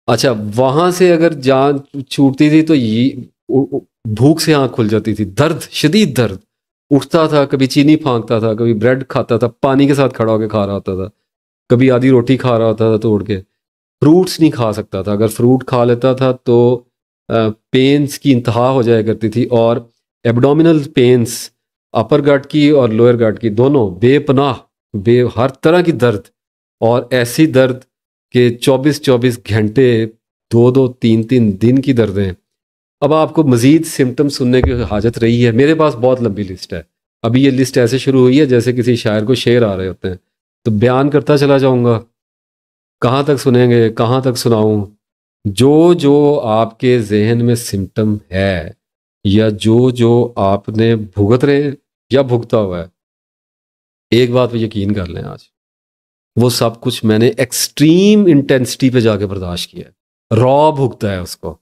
اچھا وہاں سے اگر جان چھوٹتی تھی تو بھوک سے آنکھ کھل جاتی تھی، درد، شدید درد، اٹھتا تھا، کبھی چینی پھانکتا تھا، کبھی بریڈ کھاتا تھا، پانی کے ساتھ کھڑا ہو کے کھا رہا ہوتا تھا، کبھی آدھی روٹی کھا رہا ہوتا تھا توڑ کے، فروٹس نہیں کھا سکتا تھا، اگر فروٹ کھا لیتا تھا تو پینس کی انتہا ہو جایا کرتی تھی، اور ایبڈومینل پینس، اپر گٹ کی اور لوئر گٹ کی دونوں، بے پناہ، ہر طرح کی درد، اور ایسی درد کہ 24 گھنٹے، 2 3 دن کی دردیں۔ اب آپ کو مزید سمٹم سننے کی حاجت رہی ہے، میرے پاس بہت لمبی لسٹ ہے، ابھی یہ لسٹ ایسے شروع ہوئی ہے جیسے کسی شاعر کو شعر آ رہے ہوتے ہیں، تو بیان کرتا چلا جاؤں گا، کہاں تک سنیں گے، کہاں تک سناؤں؟ جو آپ کے ذہن میں سمٹم ہے، یا جو آپ نے بھگت رہے یا بھگتا ہوا ہے، ایک بات پہ یقین کر لیں، آج وہ سب کچھ میں نے ایکسٹریم انٹینسٹی پہ جا کے برداشت کیا ہے، را بھگتا ہے اس کو،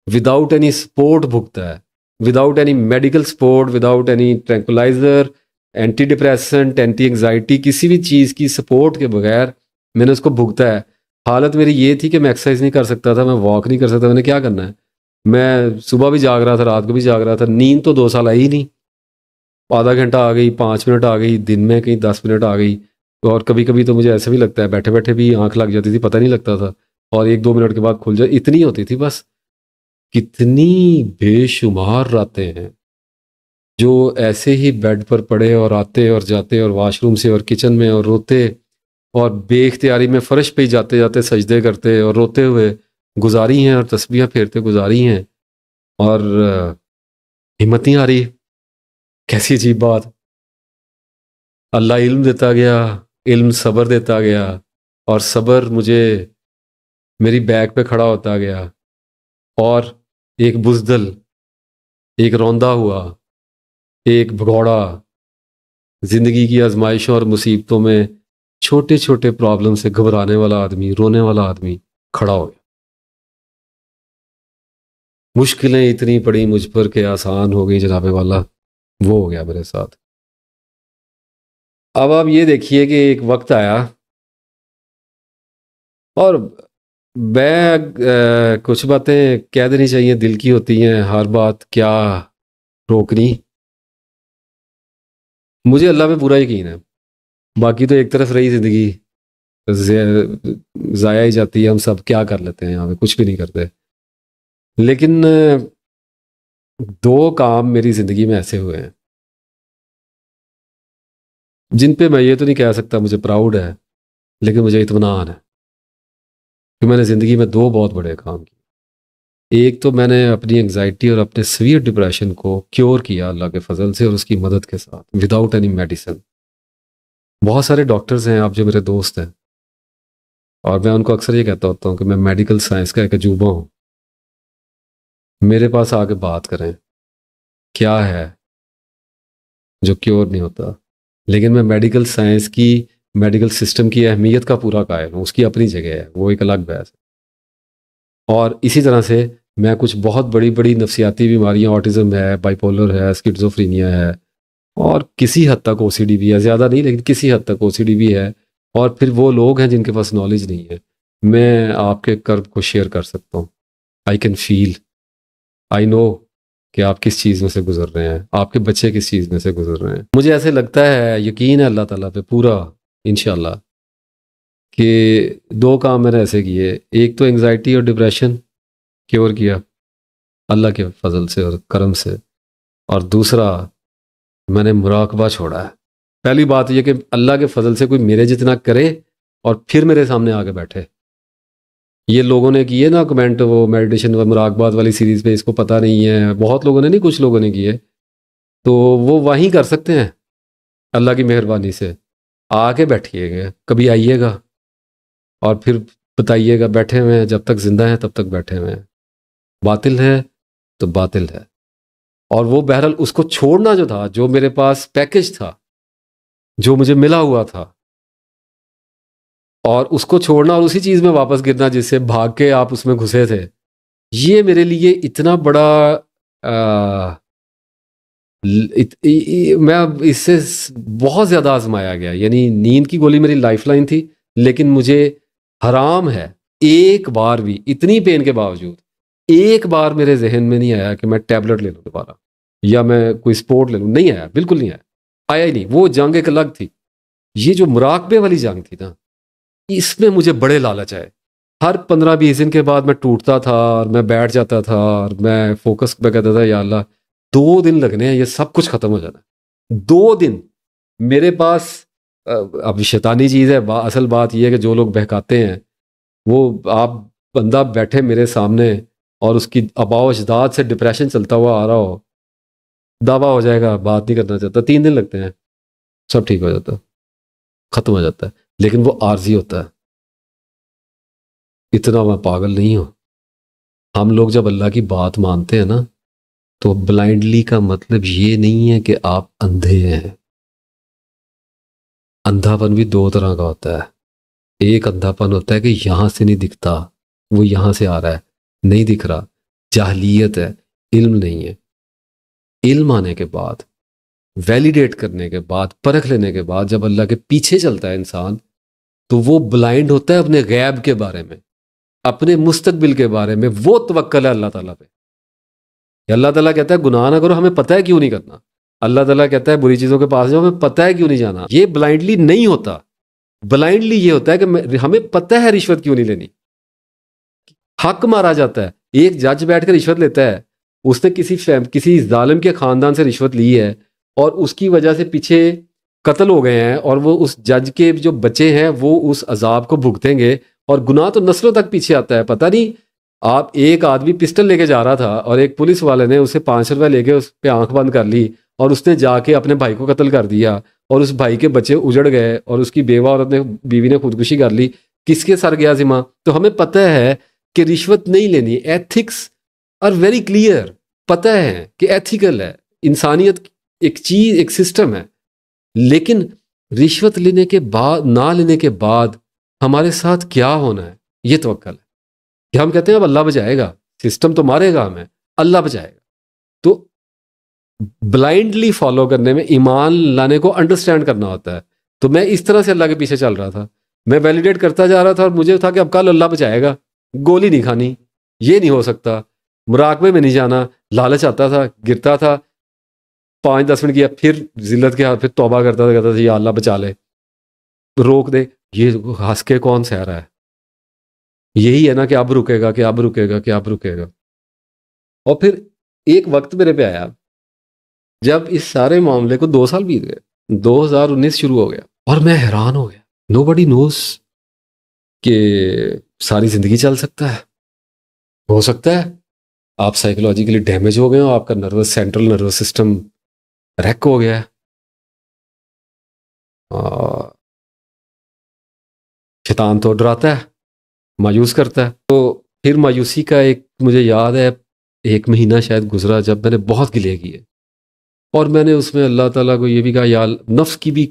وداؤٹ اینی سپورٹ بھگتا ہے، without any medical support, without any tranquilliser, anti depressant, anti anxiety, کسی بھی چیز کی سپورٹ کے بغیر میں نے اس کو بھگتا ہے۔ حالت میری یہ تھی کہ میں ایکسرسائز نہیں کر سکتا تھا، میں واک نہیں کر سکتا، میں نے کیا کرنا ہے، میں صبح بھی جاگ رہا تھا، رات کو بھی جاگ رہا تھا، نیند تو 2 سال آئی ہی نہیں، آدھا گھنٹہ آ گئی، 5 منٹ آ گئی، دن میں کہیں 10 منٹ آ گئی، اور کبھی کبھی تو مجھے ایسا بھی لگتا ہے بیٹھے بیٹھے بھی آنکھ لگ جاتی تھی، پتہ نہیں لگتا تھا، اور 1 2 منٹ کے بعد کھل جائے، اتنی ہوتی تھی بس۔ کتنی بے شمار راتیں ہیں جو ایسے ہی بیڈ پر پڑے اور آتے اور جاتے اور واش روم سے اور کچن میں اور روتے، اور بے اختیاری میں فرش پہ ہی جاتے جاتے سجدے کرتے اور روتے ہوئے گزاری ہیں، اور تسبیحاں پھیرتے گزاری ہیں، اور ہمت نہیں آ رہی۔ کیسی عجیب بات، اللہ علم دیتا گیا، علم صبر دیتا گیا، اور صبر مجھے میری بیک پہ کھڑا ہوتا گیا، اور ایک بزدل، ایک روندا ہوا، ایک بھگوڑا، زندگی کی آزمائشوں اور مصیبتوں میں چھوٹے چھوٹے پرابلم سے گھبرانے والا آدمی، رونے والا آدمی کھڑا ہو گیا۔ مشکلیں اتنی پڑی مجھ پر کہ آسان ہو گئی جناب والا، وہ ہو گیا میرے ساتھ۔ اب آپ یہ دیکھیے کہ ایک وقت آیا، اور میں کچھ باتیں کہہ دینی چاہیے، دل کی ہوتی ہیں، ہر بات کیا روکنی۔ مجھے اللہ پہ پورا یقین ہے، باقی تو ایک طرف رہی زندگی ضائع ہی جاتی ہے، ہم سب کیا کر لیتے ہیں یہاں پہ، کچھ بھی نہیں کرتے، لیکن 2 کام میری زندگی میں ایسے ہوئے ہیں جن پہ میں یہ تو نہیں کہہ سکتا مجھے پراؤڈ ہے، لیکن مجھے اطمینان ہے کہ میں نے زندگی میں 2 بہت بڑے کام کیے۔ ایک تو میں نے اپنی انگزائٹی اور اپنے سیویئر ڈپریشن کو کیور کیا اللہ کے فضل سے اور اس کی مدد کے ساتھ، وداؤٹ اینی میڈیسن۔ بہت سارے ڈاکٹرز ہیں آپ جو میرے دوست ہیں، اور میں ان کو اکثر یہ کہتا ہوتا ہوں کہ میں میڈیکل سائنس کا ایک عجوبہ ہوں، میرے پاس آ کے بات کریں کیا ہے جو کیور نہیں ہوتا، لیکن میں میڈیکل سائنس کی، میڈیکل سسٹم کی اہمیت کا پورا قائل ہوں، اس کی اپنی جگہ ہے، وہ ایک الگ بحث ہے۔ اور اسی طرح سے میں کچھ بہت بڑی بڑی نفسیاتی بیماریاں، آٹزم ہے، بائی پولر ہے، اسکیزوفرینیا ہے، اور کسی حد تک او سی ڈی بھی ہے، زیادہ نہیں لیکن کسی حد تک او سی ڈی بھی ہے، اور پھر وہ لوگ ہیں جن کے پاس نالج نہیں ہے۔ میں آپ کے کرب کو شیئر کر سکتا ہوں، آئی کین فیل، آئی نو کہ آپ کس چیز میں سے گزر رہے ہیں، آپ کے بچے کس چیز میں سے گزر رہے ہیں۔ مجھے ایسے لگتا ہے، یقین ہے اللہ تعالیٰ پہ پورا انشاءاللہ، کہ 2 کام میں نے ایسے کیے، ایک تو انگزائٹی اور ڈپریشن کیور کیا اللہ کے فضل سے اور کرم سے، اور دوسرا میں نے مراقبہ چھوڑا ہے۔ پہلی بات یہ کہ اللہ کے فضل سے کوئی میرے جتنا کرے اور پھر میرے سامنے آ کے بیٹھے۔ یہ لوگوں نے کیے نا کمنٹ، وہ میڈیٹیشن و مراقبات والی سیریز پہ، اس کو پتہ نہیں ہے، بہت لوگوں نے نہیں، کچھ لوگوں نے کیے، تو وہ وہیں کر سکتے ہیں اللہ کی مہربانی سے۔ آ کے بیٹھیے گا، کبھی آئیے گا اور پھر بتائیے گا، بیٹھے ہوئے ہیں، جب تک زندہ ہیں تب تک بیٹھے ہوئے ہیں، باطل ہے تو باطل ہے۔ اور وہ بہرحال اس کو چھوڑنا جو تھا، جو میرے پاس پیکج تھا، جو مجھے ملا ہوا تھا، اور اس کو چھوڑنا اور اسی چیز میں واپس گرنا جس سے بھاگ کے آپ اس میں گھسے تھے، یہ میرے لیے اتنا بڑا میں اس سے بہت زیادہ آزمایا گیا، یعنی نیند کی گولی میری لائف لائن تھی، لیکن مجھے حرام ہے ایک بار بھی اتنی پین کے باوجود ایک بار میرے ذہن میں نہیں آیا کہ میں ٹیبلٹ لے لوں دوبارہ یا میں کوئی سپورٹ لے لوں. نہیں آیا, بالکل نہیں آیا ہی نہیں. وہ جنگ ایک الگ تھی. یہ جو مراقبے والی جنگ تھی نا, اس میں مجھے بڑے لالچ آئے. ہر 15-20 دن کے بعد میں ٹوٹتا تھا اور میں بیٹھ جاتا تھا اور میں فوکس پہ کہتا تھا یا اللہ 2 دن لگنے ہیں یہ سب کچھ ختم ہو جانا ہے. 2 دن میرے پاس. اب شیطانی چیز ہے, اصل بات یہ ہے کہ جو لوگ بہکاتے ہیں وہ آپ بندہ بیٹھے میرے سامنے اور اس کی آباء و اجداد سے ڈپریشن چلتا ہوا آ رہا ہو, دعویٰ ہو جائے گا, بات نہیں کرنا چاہتا, 3 دن لگتے ہیں, سب ٹھیک ہو جاتا ہے, ختم ہو جاتا ہے. لیکن وہ عارضی ہوتا ہے. اتنا میں پاگل نہیں ہوں. ہم لوگ جب اللہ کی بات مانتے ہیں نا تو بلائنڈلی کا مطلب یہ نہیں ہے کہ آپ اندھے ہیں. اندھا پن بھی 2 طرح کا ہوتا ہے. ایک اندھا پن ہوتا ہے کہ یہاں سے نہیں دکھتا, وہ یہاں سے آ رہا ہے, نہیں دکھ رہا, جاہلیت ہے, علم نہیں ہے. علم آنے کے بعد, ویلیڈیٹ کرنے کے بعد, پرکھ لینے کے بعد جب اللہ کے پیچھے چلتا ہے انسان تو وہ بلائنڈ ہوتا ہے اپنے غیب کے بارے میں, اپنے مستقبل کے بارے میں. وہ توکل ہے اللہ تعالیٰ پہ. اللہ تعالیٰ کہتا ہے گناہ نہ کرو, ہمیں پتہ ہے کیوں نہیں کرنا. اللہ تعالیٰ کہتا ہے بری چیزوں کے پاس جاؤ, ہمیں پتہ ہے کیوں نہیں جانا. یہ بلائنڈلی نہیں ہوتا. بلائنڈلی یہ ہوتا ہے کہ ہمیں پتہ ہے رشوت کیوں نہیں لینی. حق مارا جاتا ہے. ایک جج بیٹھ کر رشوت لیتا ہے, اس نے کسی ظالم کے خاندان سے رشوت لی ہے اور اس کی وجہ سے پیچھے قتل ہو گئے ہیں, اور وہ اس جج کے جو بچے ہیں وہ اس عذاب کو بھگتیں گے, اور گناہ تو نسلوں تک پیچھے آتا ہے. پتہ نہیں, آپ ایک آدمی پسٹل لے کے جا رہا تھا اور ایک پولیس والے نے اسے 5 روپے لے کے اس پہ آنکھ بند کر لی اور اس نے جا کے اپنے بھائی کو قتل کر دیا, اور اس بھائی کے بچے اجڑ گئے اور اس کی بیوی نے خودکشی کر لی. کس کے سر گیا ذمہ؟ تو ہمیں پتہ ہے کہ رشوت نہیں لینی. Ethics are very clear. پتہ ہے کہ ایتھیکل ہے, انسانیت ایک چیز, ایک سسٹم ہے. لیکن رشوت لینے کے بعد, نہ لینے کے بعد ہمارے ساتھ کیا ہونا ہے, یہ توکل ہے. کہ ہم کہتے ہیں اب اللہ بچائے گا, سسٹم تو مارے گا ہمیں, اللہ بچائے گا. تو بلائنڈلی فالو کرنے میں ایمان لانے کو انڈرسٹینڈ کرنا ہوتا ہے. تو میں اس طرح سے اللہ کے پیچھے چل رہا تھا, میں ویلیڈیٹ کرتا جا رہا تھا, اور مجھے تھا کہ اب کل اللہ بچائے گا, گولی نہیں کھانی, یہ نہیں ہو سکتا, مراقبے میں نہیں جانا. لالچ آتا تھا, گرتا تھا, 5-10 منٹ کیا, پھر ذلت کے ہاتھ, پھر توبہ کرتا تھا, کہتا تھا یا اللہ بچا لے, روک دے. یہ ہنس کے کون سہ رہا ہے؟ یہی ہے نا کہ اب رکے گا, کہ اب رکے گا, کہ اب رکے گا. اور پھر ایک وقت میرے پہ آیا جب اس سارے معاملے کو 2 سال بیت گئے, 2019 شروع ہو گیا, اور میں حیران ہو گیا. نو بڈی نوز کہ ساری زندگی چل سکتا ہے. ہو سکتا ہے آپ سائیکولوجیکلی ڈیمیج ہو گئے ہو, آپ کا سینٹرل نروس سسٹم ریک ہو گیا ہے. شیطان تو ڈراتا ہے, مایوس کرتا ہے. تو پھر مایوسی کا ایک مجھے یاد ہے 1 مہینہ شاید گزرا جب میں نے بہت گلے کیے, اور میں نے اس میں اللہ تعالیٰ کو یہ بھی کہا یا نفس کی بھی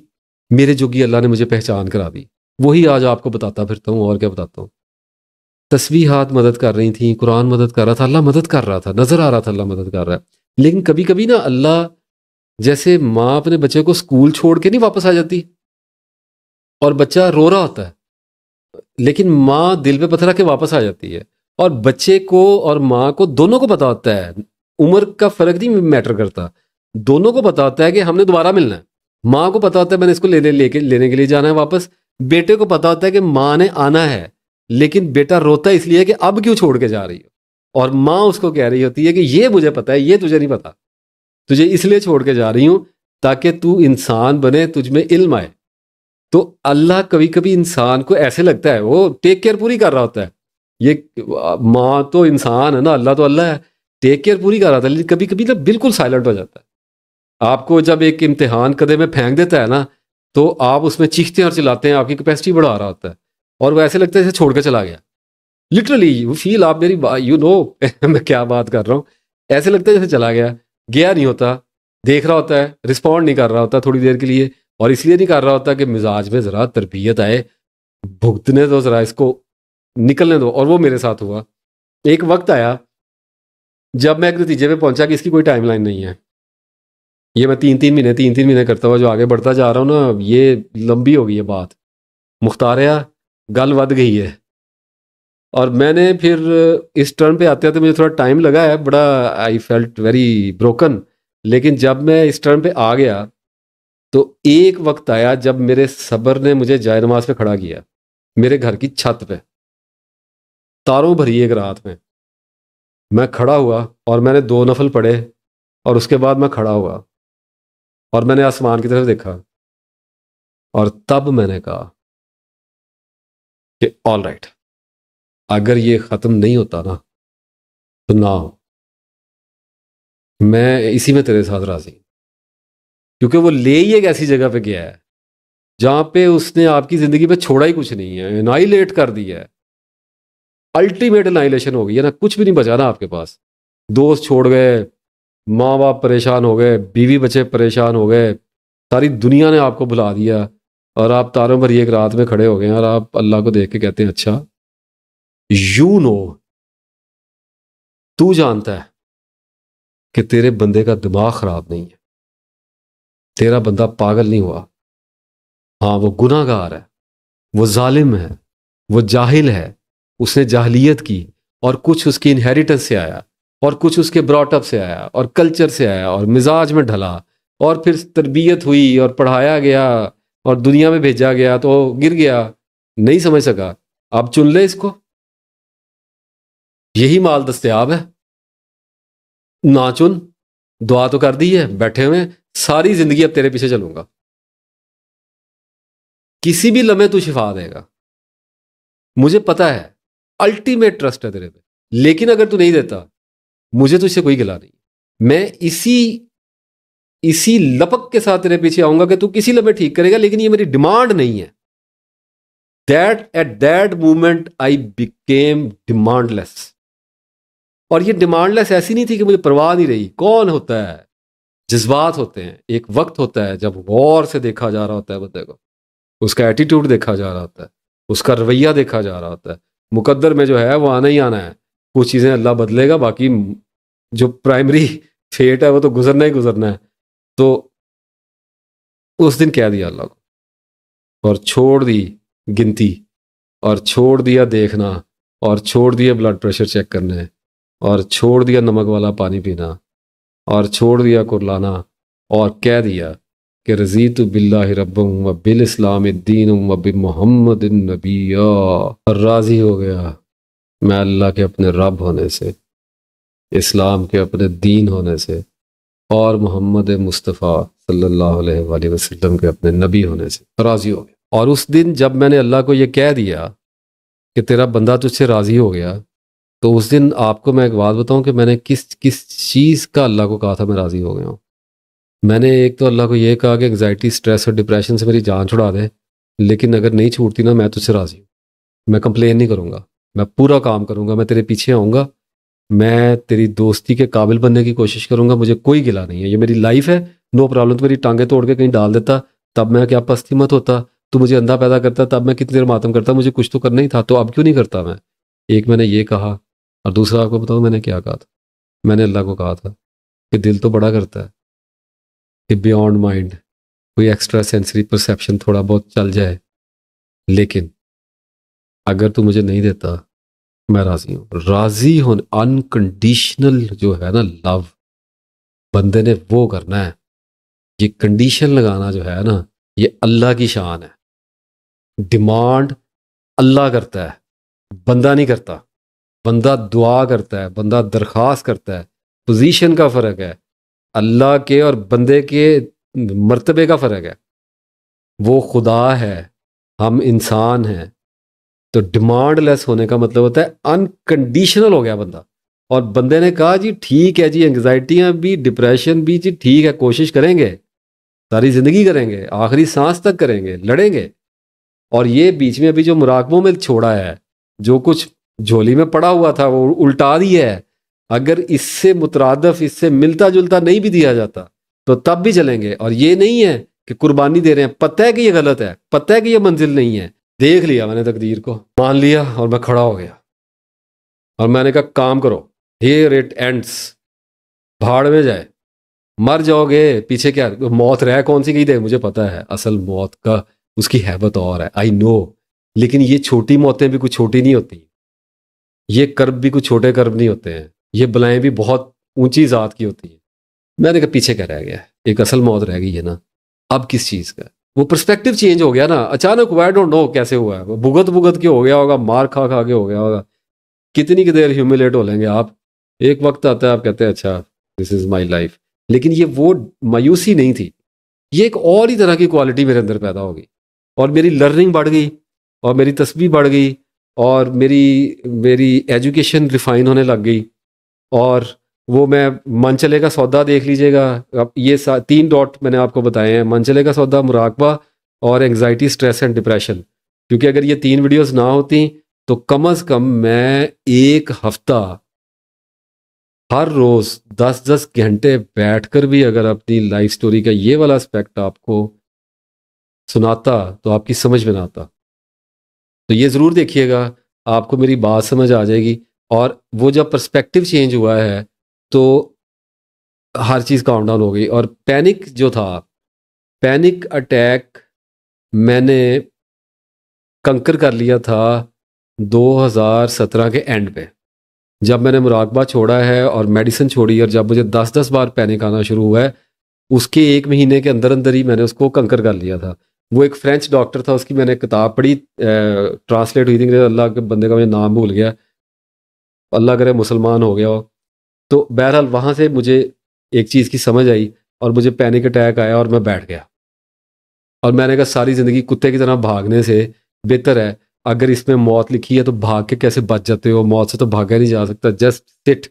میرے جوگی اللہ نے مجھے پہچان کرا دی. وہی آج آپ کو بتاتا پھرتا ہوں, اور کیا بتاتا ہوں. تسبیحات مدد کر رہی تھیں, قرآن مدد کر رہا تھا, اللہ مدد کر رہا تھا, نظر آ رہا تھا اللہ مدد کر رہا ہے. لیکن کبھی کبھی نا اللہ, جیسے ماں اپنے بچے کو اسکول چھوڑ کے نہیں واپس آ جاتی, اور بچہ رو رہا ہوتا ہے, لیکن ماں دل پہ پتھر رکھ کے واپس آ جاتی ہے. اور بچے کو اور ماں کو دونوں کو پتا ہوتا ہے, عمر کا فرق نہیں میٹر کرتا, دونوں کو پتا ہوتا ہے کہ ہم نے دوبارہ ملنا ہے. ماں کو پتا ہوتا ہے میں نے اس کو لینے کے لیے جانا ہے واپس. بیٹے کو پتا ہوتا ہے کہ ماں نے آنا ہے, لیکن بیٹا روتا ہے اس لیے کہ اب کیوں چھوڑ کے جا رہی ہو, اور ماں اس کو کہہ رہی ہوتی ہے کہ یہ مجھے پتا ہے, یہ تجھے نہیں پتا, تجھے اس لیے چھوڑ کے جا رہی ہوں تاکہ تو انسان بنے, تجھ میں علم آئے. تو اللہ کبھی کبھی انسان کو ایسے لگتا ہے وہ ٹیک کیئر پوری کر رہا ہوتا ہے. یہ ماں تو انسان ہے نا, اللہ تو اللہ ہے, ٹیک کیئر پوری کر رہا تھا, لیکن کبھی کبھی نا بالکل سائلنٹ ہو جاتا ہے. آپ کو جب ایک امتحان قدے میں پھینک دیتا ہے نا, تو آپ اس میں چیختے ہیں اور چلاتے ہیں, آپ کی کیپیسٹی بڑھا رہا ہوتا ہے, اور وہ ایسے لگتا ہے جیسے چھوڑ کے چلا گیا. لٹرلی یو فیل, آپ میری یو نو میں کیا بات کر رہا ہوں, ایسے لگتا ہے جیسے چلا گیا, گیا نہیں ہوتا, دیکھ رہا ہوتا ہے, رسپونڈ نہیں کر رہا ہوتا تھوڑی دیر کے لیے, اور اس لیے نہیں کر رہا ہوتا کہ مزاج میں ذرا تربیت آئے, بھگتنے دو ذرا اس کو, نکلنے دو. اور وہ میرے ساتھ ہوا. ایک وقت آیا جب میں ایک نتیجے پہ پہنچا کہ اس کی کوئی ٹائم لائن نہیں ہے. یہ میں 3 مہینے کرتا ہوا جو آگے بڑھتا جا رہا ہوں نا, یہ لمبی ہو گئی ہے بات, مختاریہ گل ود گئی ہے. اور میں نے پھر اس ٹرن پہ آتے آتے مجھے تھوڑا ٹائم لگا ہے، بڑا آئی فیلٹ ویری بروکن، لیکن جب میں اس ٹرن پہ آ گیا تو ایک وقت آیا جب میرے صبر نے مجھے جائے نماز پہ کھڑا کیا، میرے گھر کی چھت پہ، تاروں بھری ایک رات میں کھڑا ہوا اور میں نے 2 نفل پڑھے، اور اس کے بعد میں کھڑا ہوا اور میں نے آسمان کی طرف دیکھا، اور تب میں نے کہا کہ آل رائٹ، اگر یہ ختم نہیں ہوتا نا تو نہ ہو، میں اسی میں تیرے ساتھ راضی ہوں، کیونکہ وہ لے ہی ایک ایسی جگہ پہ گیا ہے جہاں پہ اس نے آپ کی زندگی پہ چھوڑا ہی کچھ نہیں ہے، انائیلیٹ کر دیا ہے، الٹیمیٹ انائیلیشن ہو گئی ہے نا، کچھ بھی نہیں بچا نا آپ کے پاس، دوست چھوڑ گئے، ماں باپ پریشان ہو گئے، بیوی بچے پریشان ہو گئے، ساری دنیا نے آپ کو بھلا دیا، اور آپ تاروں بھری ایک رات میں کھڑے ہو گئے ہیں، اور آپ اللہ کو دیکھ کے کہتے ہیں اچھا یو نو، تو جانتا ہے کہ تیرے بندے کا دماغ خراب نہیں ہے، تیرا بندہ پاگل نہیں ہوا، ہاں وہ گناہ گار ہے، وہ ظالم ہے، وہ جاہل ہے، اس نے جاہلیت کی، اور کچھ اس کی انہیریٹنس سے آیا، اور کچھ اس کے براٹ اپ سے آیا، اور کلچر سے آیا، اور مزاج میں ڈھلا، اور پھر تربیت ہوئی اور پڑھایا گیا اور دنیا میں بھیجا گیا تو گر گیا، نہیں سمجھ سکا، اب چن لے اس کو، یہی مال دستیاب ہے، نہ چن، دعا تو کر دی ہے، بیٹھے ہوئے ساری زندگی اب تیرے پیچھے چلوں گا، کسی بھی لمحے تو شفا دے گا، مجھے پتا ہے، الٹیمیٹ ٹرسٹ ہے تیرے پہ، لیکن اگر تو نہیں دیتا مجھے تو اس سے کوئی گلا نہیں، میں اسی لپک کے ساتھ تیرے پیچھے آؤں گا کہ تو کسی لمحے ٹھیک کرے گا، لیکن یہ میری ڈیمانڈ نہیں ہے، at that moment I became demand less, اور یہ ڈیمانڈ لیس ایسی نہیں تھی کہ مجھے پرواہ نہیں رہی، کون ہوتا ہے، جذبات ہوتے ہیں، ایک وقت ہوتا ہے جب غور سے دیکھا جا رہا ہوتا ہے بندے کو، اس کا ایٹیٹیوڈ دیکھا جا رہا ہوتا ہے، اس کا رویہ دیکھا جا رہا ہوتا ہے، مقدر میں جو ہے وہ آنا ہی آنا ہے، کچھ چیزیں اللہ بدلے گا، باقی جو پرائمری فیٹ ہے وہ تو گزرنا ہی گزرنا ہے، تو اس دن کہہ دیا اللہ کو، اور چھوڑ دی گنتی، اور چھوڑ دیا دیکھنا، اور چھوڑ دیا بلڈ پریشر چیک کرنے، اور چھوڑ دیا نمک والا پانی پینا، اور چھوڑ دیا کرلانا، اور کہہ دیا کہ رضیت باللہ رب و بالاسلام الدین و بمحمد النبی، راضی ہو گیا میں اللہ کے اپنے رب ہونے سے، اسلام کے اپنے دین ہونے سے، اور محمد مصطفیٰ صلی اللہ علیہ وآلہ وسلم کے اپنے نبی ہونے سے راضی ہو گیا۔ اور اس دن جب میں نے اللہ کو یہ کہہ دیا کہ تیرا بندہ تجھ سے راضی ہو گیا، تو اس دن آپ کو میں ایک بات بتاؤں کہ میں نے کس چیز کا اللہ کو کہا تھا میں راضی ہو گیا ہوں۔ میں نے ایک تو اللہ کو یہ کہا کہ انگزائٹی، سٹریس اور ڈپریشن سے میری جان چھڑا دے، لیکن اگر نہیں چھوٹتی نا میں تجھ سے راضی ہوں، میں کمپلین نہیں کروں گا، میں پورا کام کروں گا، میں تیرے پیچھے آؤں گا، میں تیری دوستی کے قابل بننے کی کوشش کروں گا، مجھے کوئی گلا نہیں ہے، یہ میری لائف ہے، نو پرابلم، تو میری ٹانگیں توڑ کے کہیں ڈال دیتا تب میں کیا پستی مت ہوتا، تو مجھے اندھا پیدا کرتا تب میں کتنی دیر ماتم کرتا، مجھے کچھ تو کرنا ہی تھا، تو اب کیوں نہیں کرتا میں؟ ایک میں نے یہ کہا، اور دوسرا آپ کو بتاؤں میں نے کیا کہا تھا؟ میں نے اللہ کو کہا تھا کہ دل تو بڑا کرتا ہے کہ بیونڈ مائنڈ کوئی ایکسٹرا سینسری پرسیپشن تھوڑا بہت چل جائے، لیکن اگر تو مجھے نہیں دیتا میں راضی ہوں، راضی ہونے، انکنڈیشنل جو ہے نا لو، بندے نے وہ کرنا ہے، یہ کنڈیشن لگانا جو ہے نا یہ اللہ کی شان ہے، ڈیمانڈ اللہ کرتا ہے، بندہ نہیں کرتا، بندہ دعا کرتا ہے، بندہ درخواست کرتا ہے، پوزیشن کا فرق ہے، اللہ کے اور بندے کے مرتبے کا فرق ہے، وہ خدا ہے، ہم انسان ہیں، تو ڈیمانڈ لیس ہونے کا مطلب ہوتا ہے انکنڈیشنل ہو گیا بندہ، اور بندے نے کہا جی ٹھیک ہے جی، انگزائٹیاں بھی، ڈپریشن بھی، جی ٹھیک ہے، کوشش کریں گے، ساری زندگی کریں گے، آخری سانس تک کریں گے، لڑیں گے، اور یہ بیچ میں ابھی جو مراقبوں میں چھوڑا ہے، جو کچھ جھولی میں پڑا ہوا تھا وہ الٹا دیا ہے، اگر اس سے مترادف، اس سے ملتا جلتا نہیں بھی دیا جاتا تو تب بھی چلیں گے، اور یہ نہیں ہے کہ قربانی دے رہے ہیں، پتہ ہے کہ یہ غلط ہے، پتہ ہے کہ یہ منزل نہیں ہے، دیکھ لیا میں نے تقدیر کو، مان لیا، اور میں کھڑا ہو گیا، اور میں نے کہا کام کرو، ہیئر اٹ اینڈس، بھاڑ میں جائے، مر جاؤ گے، پیچھے کیا موت رہ کون سی گئی دے، مجھے پتا ہے اصل موت کا اس کی ہیبت اور ہے، آئی نو، لیکن یہ چھوٹی موتیں بھی کچھ چھوٹی نہیں ہوتی، یہ کرب بھی کوئی چھوٹے کرب نہیں ہوتے ہیں, یہ بلائیں بھی بہت اونچی ذات کی ہوتی ہیں. میں نے کہا پیچھے کیا رہ گیا, ایک اصل موت رہ گئی ہے نا, اب کس چیز کا؟ وہ پرسپیکٹیو چینج ہو گیا نا اچانک. آئی ڈونٹ نو کیسے ہوا ہے, بھگت کے ہو گیا ہوگا, مار کھا کے ہو گیا ہوگا. کتنی کی دیر ہیوملیٹ ہو لیں گے آپ, ایک وقت آتا ہے آپ کہتے ہیں اچھا دس از مائی لائف. لیکن یہ وہ مایوسی نہیں تھی, یہ ایک اور ہی طرح کی کوالٹی میرے اندر پیدا ہو گئی, اور میری لرننگ بڑھ گئی, اور میری تسبیح بڑھ گئی, اور میری ایجوکیشن ریفائن ہونے لگ گئی. اور وہ میں منچلے کا سودا دیکھ لیجئے گا, اب یہ 3 ڈاٹ میں نے آپ کو بتائے ہیں, منچلے کا سودا, مراقبہ, اور انگزائٹی, اسٹریس اینڈ ڈپریشن. کیونکہ اگر یہ 3 ویڈیوز نہ ہوتی تو کم از کم میں ایک ہفتہ ہر روز 10 گھنٹے بیٹھ کر بھی اگر اپنی لائف سٹوری کا یہ والا اسپیکٹ آپ کو سناتا تو آپ کی سمجھ میں نہ آتا. تو یہ ضرور دیکھیے گا, آپ کو میری بات سمجھ آ جائے گی. اور وہ جب پرسپیکٹیو چینج ہوا ہے تو ہر چیز کاؤنٹ ڈاؤن ہو گئی. اور پینک جو تھا, پینک اٹیک میں نے کنکر کر لیا تھا 2017 کے اینڈ پہ, جب میں نے مراقبہ چھوڑا ہے اور میڈیسن چھوڑی, اور جب مجھے 10 بار پینک آنا شروع ہوا ہے, اس کے 1 مہینے کے اندر ہی میں نے اس کو کنکر کر لیا تھا. وہ ایک فرینچ ڈاکٹر تھا, اس کی میں نے کتاب پڑھی, ٹرانسلیٹ ہوئی تھی, اللہ کے بندے کا مجھے نام بھول گیا, اللہ کرے مسلمان ہو گیا ہو. تو بہرحال وہاں سے مجھے ایک چیز کی سمجھ آئی, اور مجھے پینک اٹیک آیا, اور میں بیٹھ گیا. اور میں نے کہا ساری زندگی کتے کی طرح بھاگنے سے بہتر ہے, اگر اس میں موت لکھی ہے تو بھاگ کے کیسے بچ جاتے ہو, موت سے تو بھاگا نہیں جا سکتا, جسٹ سٹ.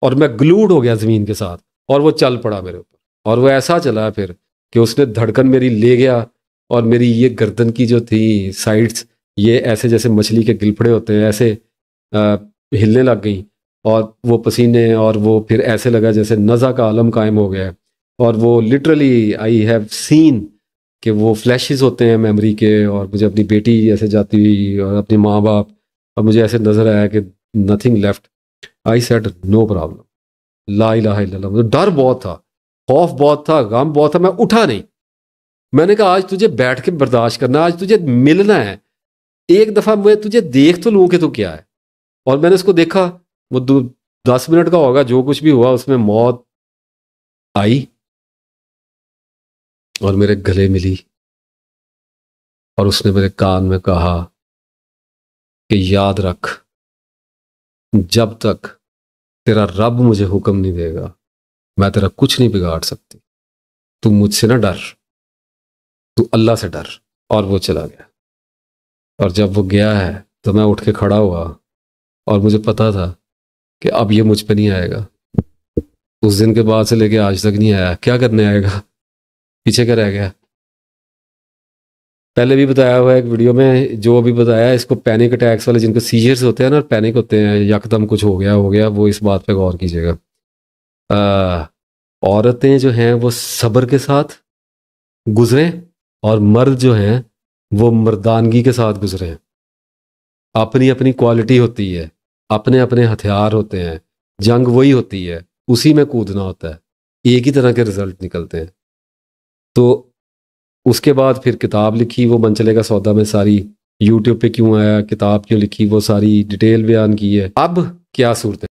اور میں گلوڈ ہو گیا زمین کے ساتھ, اور وہ چل پڑا میرے اوپر, اور وہ ایسا چلا پھر کہ اس نے دھڑکن میری لے گیا, اور میری یہ گردن کی جو تھی سائڈس, یہ ایسے جیسے مچھلی کے گلپھڑے ہوتے ہیں ایسے ہلنے لگ گئیں, اور وہ پسینے, اور وہ پھر ایسے لگا جیسے نزع کا عالم قائم ہو گیا. اور وہ لٹرلی آئی ہیو سین کہ وہ فلیشز ہوتے ہیں میموری کے, اور مجھے اپنی بیٹی ایسے جاتی ہوئی, اور اپنے ماں باپ, اور مجھے ایسے نظر آیا کہ nothing left. I said no problem, لا الہ الا اللہ. مجھے ڈر بہت تھا, خوف بہت تھا, غم بہت تھا, میں اٹھا نہیں. میں نے کہا آج تجھے بیٹھ کے برداشت کرنا, آج تجھے ملنا ہے, ایک دفعہ میں تجھے دیکھ تو لوں کہ تو کیا ہے. اور میں نے اس کو دیکھا, وہ 10 منٹ کا ہوگا, جو کچھ بھی ہوا اس میں موت آئی اور میرے گلے ملی, اور اس نے میرے کان میں کہا کہ یاد رکھ, جب تک تیرا رب مجھے حکم نہیں دے گا میں تیرا کچھ نہیں بگاڑ سکتی. تو مجھ سے نہ ڈر, تو اللہ سے ڈر. اور وہ چلا گیا. اور جب وہ گیا ہے تو میں اٹھ کے کھڑا ہوا, اور مجھے پتا تھا کہ اب یہ مجھ پہ نہیں آئے گا. اس دن کے بعد سے لے کے آج تک نہیں آیا. کیا کرنے آئے گا, پیچھے کیا رہ گیا. پہلے بھی بتایا ہوا ہے ایک ویڈیو میں, جو بھی بتایا اس کو پینک اٹیکس والے, جن کو سیجرز ہوتے ہیں نا, پینک ہوتے ہیں, یکدم کچھ ہو گیا, وہ اس بات پہ غور کیجیے گا. عورتیں جو ہیں وہ صبر کے ساتھ گزریں, اور مرد جو ہیں وہ مردانگی کے ساتھ گزریں. اپنی اپنی کوالٹی ہوتی ہے, اپنے اپنے ہتھیار ہوتے ہیں, جنگ وہی ہوتی ہے, اسی میں کودنا ہوتا ہے, ایک ہی طرح کے رزلٹ نکلتے ہیں. تو اس کے بعد پھر کتاب لکھی, وہ منچلے کا سودا میں ساری یوٹیوب پہ کیوں آیا, کتاب کیوں لکھی, وہ ساری ڈیٹیل بیان کی ہے. اب کیا صورت ہے.